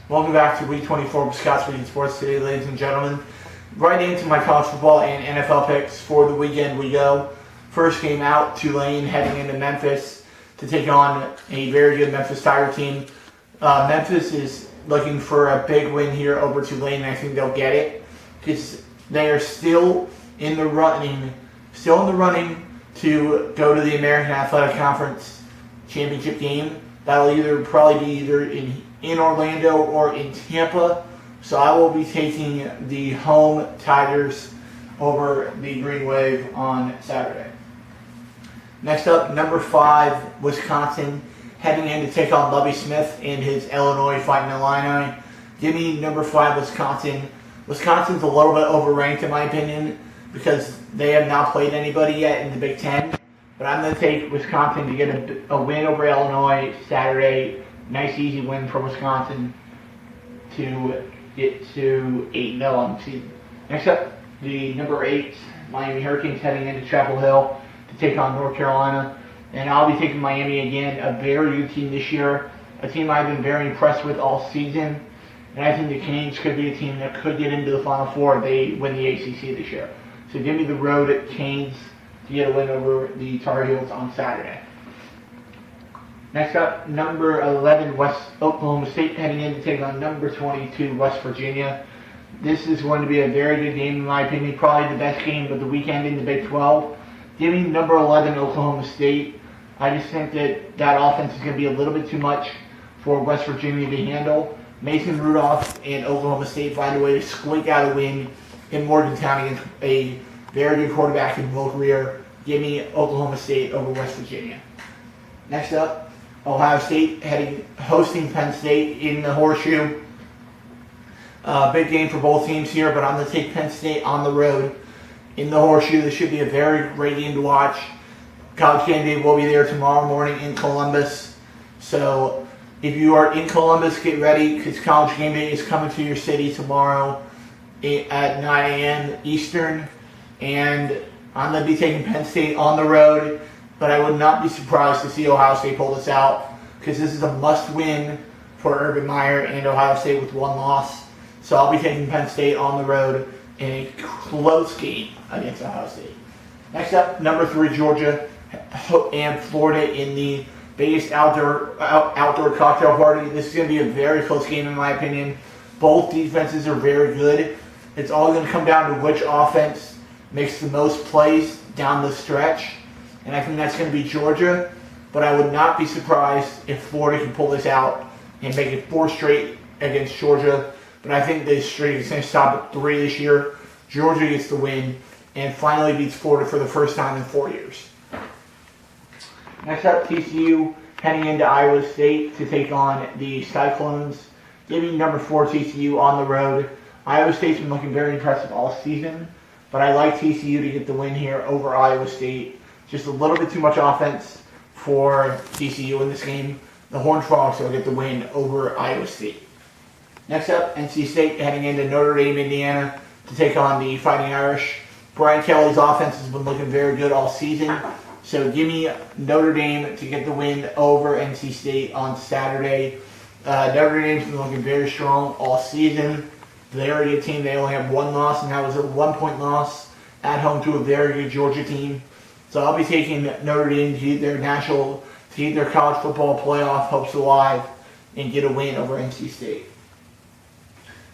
Welcome back to Week 24 of Scott's Weekend Sports today, ladies and gentlemen. Right into my college football and NFL picks for the weekend we go. First game out, Tulane heading into Memphis to take on a very good Memphis Tiger team. Memphis is looking for a big win here over Tulane, and I think they'll get it because they are still in the running to go to the American Athletic Conference championship game. That'll probably be either in Orlando or in Tampa. So I will be taking the home Tigers over the Green Wave on Saturday. Next up, number 5, Wisconsin, heading in to take on Lovie Smith and his Illinois Fighting Illini. Give me number 5, Wisconsin. Wisconsin's a little bit overranked in my opinion because they have not played anybody yet in the Big Ten. But I'm going to take Wisconsin to get a win over Illinois Saturday. Nice, easy win for Wisconsin to get to 8-0 on the season. Next up, the number 8 Miami Hurricanes heading into Chapel Hill to take on North Carolina. And I'll be taking Miami again, a very good team this year, a team I've been very impressed with all season. And I think the Canes could be a team that could get into the Final Four if they win the ACC this year. So give me the road at Canes to get a win over the Tar Heels on Saturday. Next up, number 11, West Oklahoma State heading in to take on number 22, West Virginia. This is going to be a very good game in my opinion, probably the best game of the weekend in the Big 12. Give me number 11, Oklahoma State. I just think that offense is going to be a little bit too much for West Virginia to handle. Mason Rudolph and Oklahoma State find a way to squeak out a win in Morgantown against a very good quarterback in Will Grier. Give me Oklahoma State over West Virginia. Next up, Ohio State hosting Penn State in the Horseshoe. Big game for both teams here, but I'm going to take Penn State on the road in the Horseshoe. This should be a very great game to watch. College Game Day will be there tomorrow morning in Columbus. So if you are in Columbus, get ready because College Game Day is coming to your city tomorrow at 9 a.m. Eastern. And I'm going to be taking Penn State on the road, but I would not be surprised to see Ohio State pull this out because this is a must-win for Urban Meyer and Ohio State with one loss. So I'll be taking Penn State on the road in a close game against Ohio State. Next up, number 3, Georgia and Florida in the biggest outdoor cocktail party. This is going to be a very close game in my opinion. Both defenses are very good. It's all going to come down to which offense makes the most plays down the stretch. And I think that's going to be Georgia. But I would not be surprised if Florida can pull this out and make it 4 straight against Georgia. But I think this streak is going to stop at 3 this year. Georgia gets the win and finally beats Florida for the first time in 4 years. Next up, TCU heading into Iowa State to take on the Cyclones. Giving number 4 TCU on the road. Iowa State's been looking very impressive all season. But I like TCU to get the win here over Iowa State. Just a little bit too much offense for TCU in this game. The Horned Frogs will get the win over Iowa State. Next up, NC State heading into Notre Dame, Indiana to take on the Fighting Irish. Brian Kelly's offense has been looking very good all season. So give me Notre Dame to get the win over NC State on Saturday. Notre Dame's been looking very strong all season. They're a good team. They only have 1 loss, and that was a 1-point loss at home to a very good Georgia team. So I'll be taking Notre Dame to keep their college football playoff hopes alive and get a win over NC State.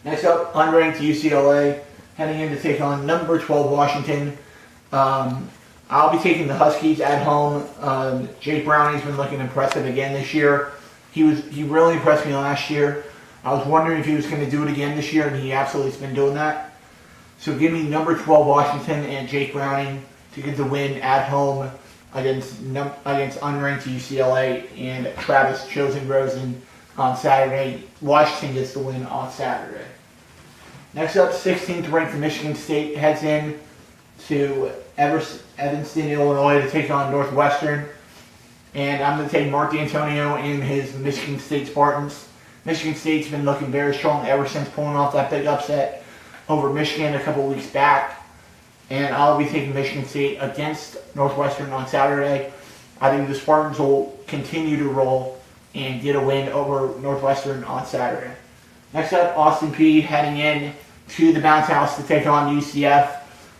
Next up, unranked UCLA heading in to take on number 12 Washington. I'll be taking the Huskies at home. Jake Browning's been looking impressive again this year. He really impressed me last year. I was wondering if he was going to do it again this year, and he absolutely has been doing that. So give me number 12 Washington and Jake Browning to get the win at home against unranked UCLA and Travis Chosen-Rosen on Saturday. Washington gets the win on Saturday. Next up, 16th ranked Michigan State heads in to Evanston, Illinois to take on Northwestern. And I'm going to take Mark D'Antonio and his Michigan State Spartans. Michigan State's been looking very strong ever since pulling off that big upset over Michigan a couple weeks back. And I'll be taking Michigan State against Northwestern on Saturday. I think the Spartans will continue to roll and get a win over Northwestern on Saturday. Next up, Austin Peay heading in to the bounce house to take on UCF.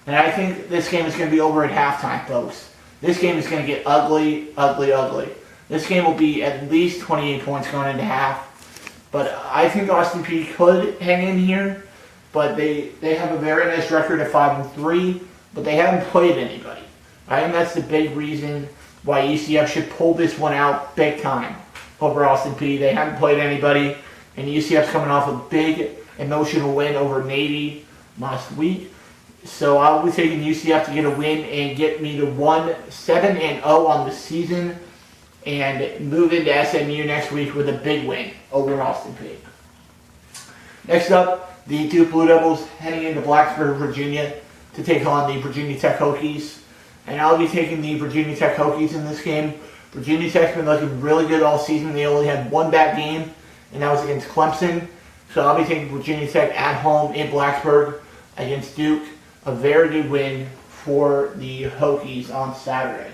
And I think this game is going to be over at halftime, folks. This game is going to get ugly, ugly, ugly. This game will be at least 28 points going into half. But I think Austin Peay could hang in here. But they have a very nice record of 5-3, but they haven't played anybody. I think that's the big reason why UCF should pull this one out big time over Austin Peay. They haven't played anybody, and UCF's coming off a big emotional win over Navy last week. So I'll be taking UCF to get a win and get me to 7-0 on the season and move into SMU next week with a big win over Austin Peay. Next up, the Duke Blue Devils heading into Blacksburg, Virginia to take on the Virginia Tech Hokies. And I'll be taking the Virginia Tech Hokies in this game. Virginia Tech's been looking really good all season. They only had one bad game, and that was against Clemson. So I'll be taking Virginia Tech at home in Blacksburg against Duke. A very good win for the Hokies on Saturday.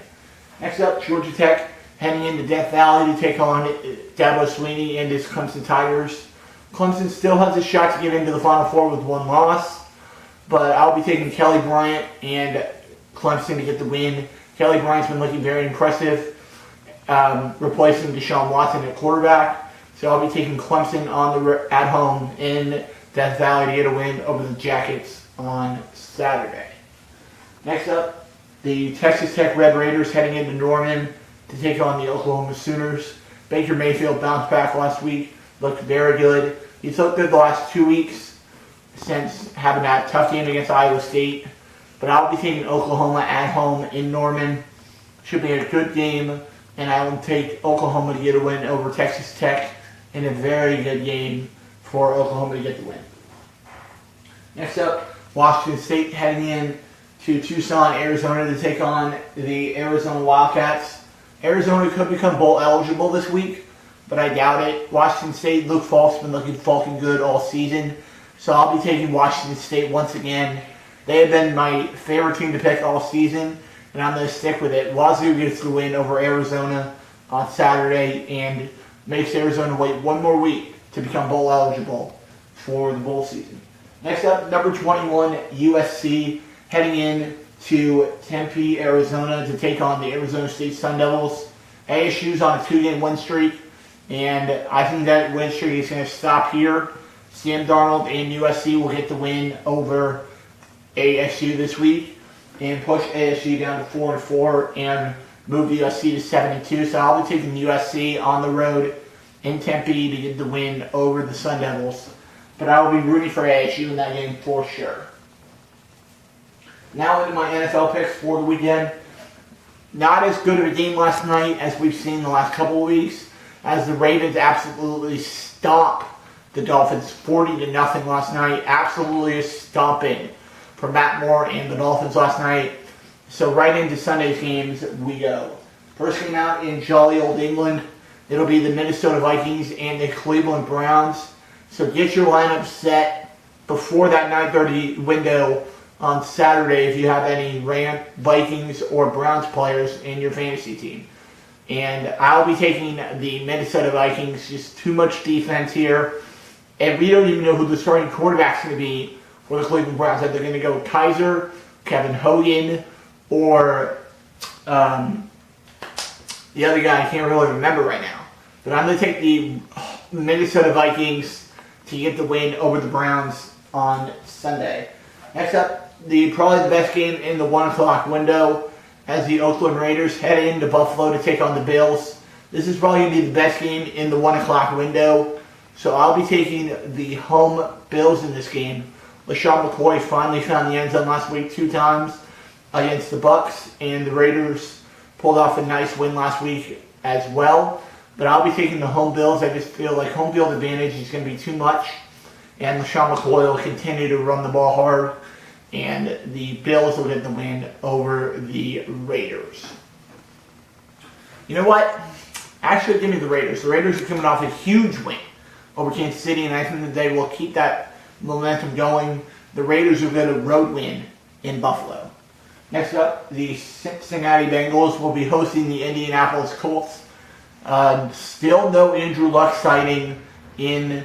Next up, Georgia Tech heading into Death Valley to take on Dabo Swinney and his Clemson Tigers. Clemson still has a shot to get into the Final Four with one loss, but I'll be taking Kelly Bryant and Clemson to get the win. Kelly Bryant's been looking very impressive, replacing Deshaun Watson at quarterback. So I'll be taking Clemson at home in Death Valley to get a win over the Jackets on Saturday. Next up, the Texas Tech Red Raiders heading into Norman to take on the Oklahoma Sooners. Baker Mayfield bounced back last week, looked very good. He's looked good the last 2 weeks since having that tough game against Iowa State. But I'll be taking Oklahoma at home in Norman. Should be a good game, and I will take Oklahoma to get a win over Texas Tech in a very good game for Oklahoma to get the win. Next up, Washington State heading in to Tucson, Arizona to take on the Arizona Wildcats. Arizona could become bowl eligible this week, but I doubt it. Washington State, Luke Falk's been looking fucking good all season. So I'll be taking Washington State once again. They have been my favorite team to pick all season, and I'm going to stick with it. Wazoo gets the win over Arizona on Saturday and makes Arizona wait one more week to become bowl eligible for the bowl season. Next up, number 21, USC, heading in to Tempe, Arizona to take on the Arizona State Sun Devils. ASU's on a 2-game win streak, and I think that win streak is going to stop here. Sam Darnold and USC will get the win over ASU this week and push ASU down to 4-4 and move USC to 7-2. So I'll be taking USC on the road in Tempe to get the win over the Sun Devils. But I will be rooting for ASU in that game for sure. Now into my NFL picks for the weekend. Not as good of a game last night as we've seen the last couple of weeks, as the Ravens absolutely stomped the Dolphins 40-0 last night. Absolutely a stomping for Matt Moore and the Dolphins last night. So right into Sunday's games we go. First game out in jolly old England, it'll be the Minnesota Vikings and the Cleveland Browns. So get your lineup set before that 9:30 window on Saturday if you have any Vikings or Browns players in your fantasy team. And I'll be taking the Minnesota Vikings. Just too much defense here. And we don't even know who the starting quarterback's going to be for the Cleveland Browns. If they're going to go with Kaiser, Kevin Hogan, or the other guy I can't really remember right now. But I'm going to take the Minnesota Vikings to get the win over the Browns on Sunday. Next up, probably the best game in the 1 o'clock window as the Oakland Raiders head into Buffalo to take on the Bills. This is probably going to be the best game in the 1 o'clock window. So I'll be taking the home Bills in this game. LaShawn McCoy finally found the end zone last week 2 times against the Bucs, and the Raiders pulled off a nice win last week as well. But I'll be taking the home Bills. I just feel like home field advantage is going to be too much, and LaShawn McCoy will continue to run the ball hard, and the Bills will get the win over the Raiders. You know what? Actually, give me the Raiders. The Raiders are coming off a huge win over Kansas City, and I think that they will keep that momentum going. The Raiders will get a road win in Buffalo. Next up, the Cincinnati Bengals will be hosting the Indianapolis Colts. Still no Andrew Luck sighting in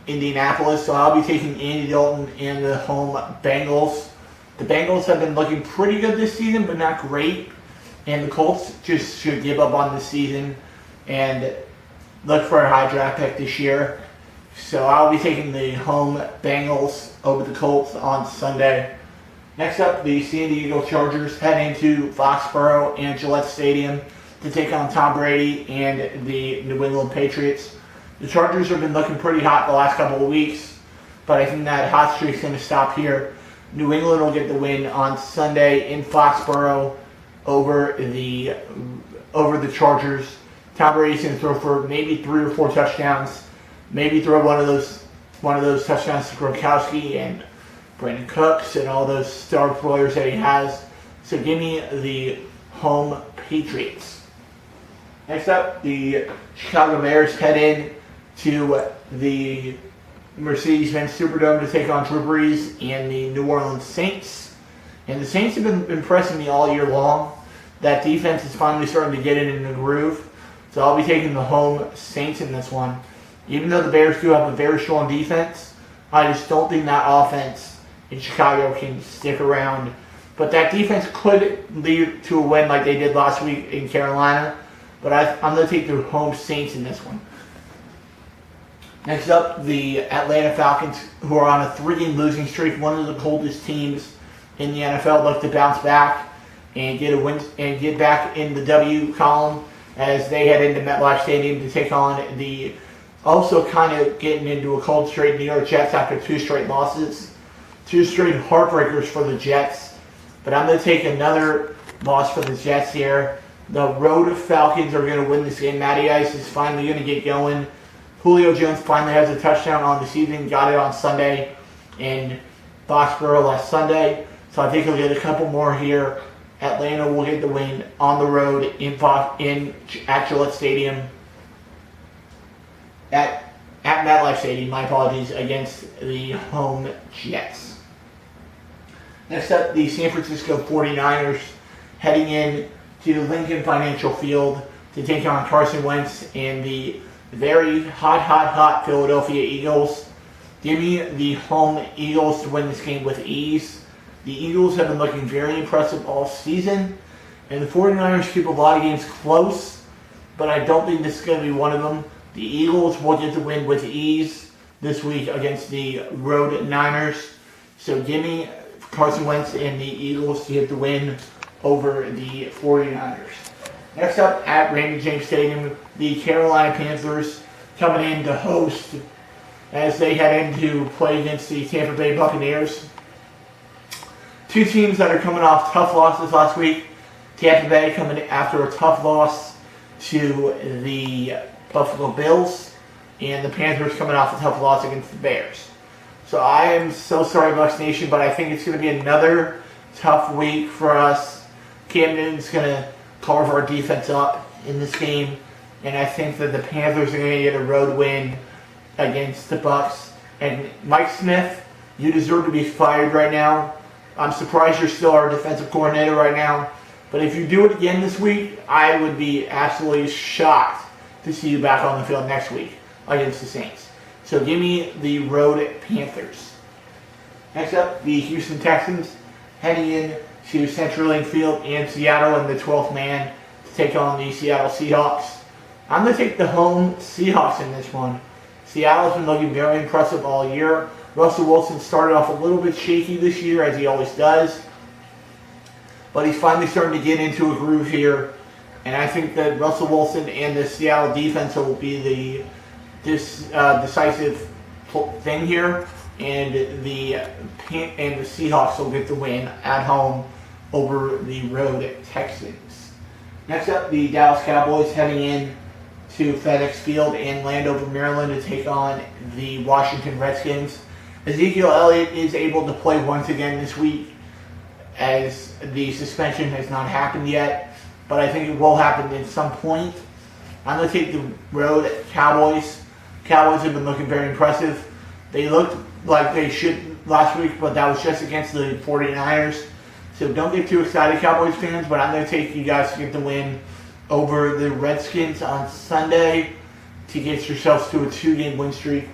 Indianapolis, so I'll be taking Andy Dalton and the home Bengals. The Bengals have been looking pretty good this season, but not great. And the Colts just should give up on the season and look for a high draft pick this year. So I'll be taking the home Bengals over the Colts on Sunday. Next up, the San Diego Chargers head into Foxborough and Gillette Stadium to take on Tom Brady and the New England Patriots. The Chargers have been looking pretty hot the last couple of weeks, but I think that hot streak's going to stop here. New England will get the win on Sunday in Foxborough over the Chargers. Tom Brady's going to throw for maybe 3 or 4 touchdowns. Maybe throw one of those touchdowns to Gronkowski and Brandon Cooks and all those star players that he has. So give me the home Patriots. Next up, the Chicago Bears head in to the Mercedes-Benz Superdome to take on Drew Brees and the New Orleans Saints. And the Saints have been impressing me all year long. That defense is finally starting to get in the groove. So I'll be taking the home Saints in this one. Even though the Bears do have a very strong defense, I just don't think that offense in Chicago can stick around. But that defense could lead to a win like they did last week in Carolina. But I'm going to take the home Saints in this one. Next up, the Atlanta Falcons, who are on a 3-game losing streak, one of the coldest teams in the NFL, look to bounce back and get a win and get back in the W column as they head into MetLife Stadium to take on the also kind of getting into a cold streak New York Jets after 2 straight losses, 2 straight heartbreakers for the Jets. But I'm going to take another loss for the Jets here. The road Falcons are going to win this game. Matty Ice is finally going to get going. Julio Jones finally has a touchdown on the season. Got it on Sunday in Foxborough last Sunday. So I think he'll get a couple more here. Atlanta will get the win on the road at Gillette Stadium. At MetLife Stadium, my apologies, against the home Jets. Next up, the San Francisco 49ers heading in to Lincoln Financial Field to take on Carson Wentz and the very hot Philadelphia Eagles. Give me the home Eagles to win this game with ease. The Eagles have been looking very impressive all season, and the 49ers keep a lot of games close, but I don't think this is going to be one of them. The Eagles will get the win with ease this week against the road Niners. So give me Carson Wentz and the Eagles to get the win over the 49ers. Next up at Raymond James Stadium, the Carolina Panthers coming in to host as they head in to play against the Tampa Bay Buccaneers. 2 teams that are coming off tough losses last week. Tampa Bay coming after a tough loss to the Buffalo Bills, and the Panthers coming off a tough loss against the Bears. So I am so sorry, Bucs Nation, but I think it's going to be another tough week for us. Cam Newton's going to carve our defense up in this game, and I think that the Panthers are going to get a road win against the Bucs. And Mike Smith, you deserve to be fired right now. I'm surprised you're still our defensive coordinator right now. But if you do it again this week, I would be absolutely shocked to see you back on the field next week against the Saints. So give me the road Panthers. Next up, the Houston Texans heading in to CenturyLink Field in Seattle in the 12th man to take on the Seattle Seahawks. I'm going to take the home Seahawks in this one. Seattle's been looking very impressive all year. Russell Wilson started off a little bit shaky this year, as he always does. But he's finally starting to get into a groove here. And I think that Russell Wilson and the Seattle defense will be the decisive thing here. And the Seahawks will get the win at home over the road Texans. Next up, the Dallas Cowboys heading in to FedEx Field in Landover, Maryland to take on the Washington Redskins. Ezekiel Elliott is able to play once again this week, as the suspension has not happened yet, but I think it will happen at some point. I'm going to take the road Cowboys. Cowboys have been looking very impressive. They looked like they should last week, but that was just against the 49ers. So don't get too excited, Cowboys fans, but I'm going to take you guys to get the win over the Redskins on Sunday to get yourselves to a 2-game win streak.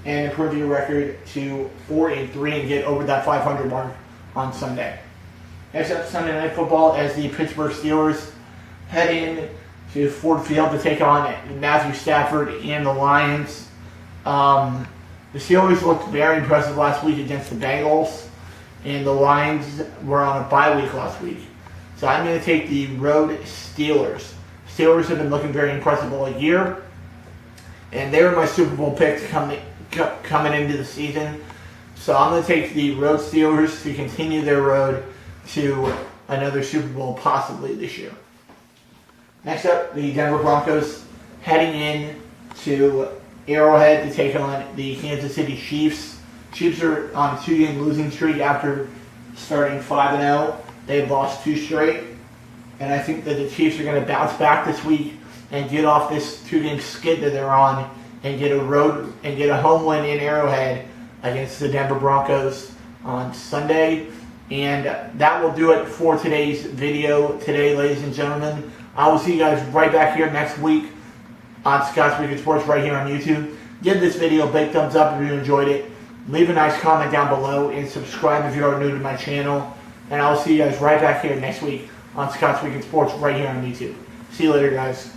and improve your record to 4-3 and get over that 500 mark on Sunday. Next up, Sunday Night Football, as the Pittsburgh Steelers head in to Ford Field to take on Matthew Stafford and the Lions. The Steelers looked very impressive last week against the Bengals, and the Lions were on a bye week last week. So I'm going to take the road Steelers. Steelers have been looking very impressive all year, and they were my Super Bowl pick coming into the season. So I'm going to take the road Steelers to continue their road to another Super Bowl possibly this year. Next up, the Denver Broncos heading in to Arrowhead to take on the Kansas City Chiefs. Chiefs are on a 2-game losing streak after starting 5-0. They've lost 2 straight. And I think that the Chiefs are going to bounce back this week and get off this 2-game skid that they're on and get a home win in Arrowhead against the Denver Broncos on Sunday. And that will do it for today's video today, ladies and gentlemen. I will see you guys right back here next week on Scott's Weekend Sports right here on YouTube. Give this video a big thumbs up if you enjoyed it. Leave a nice comment down below and subscribe if you are new to my channel. And I'll see you guys right back here next week on Scott's Weekend Sports right here on YouTube. See you later, guys.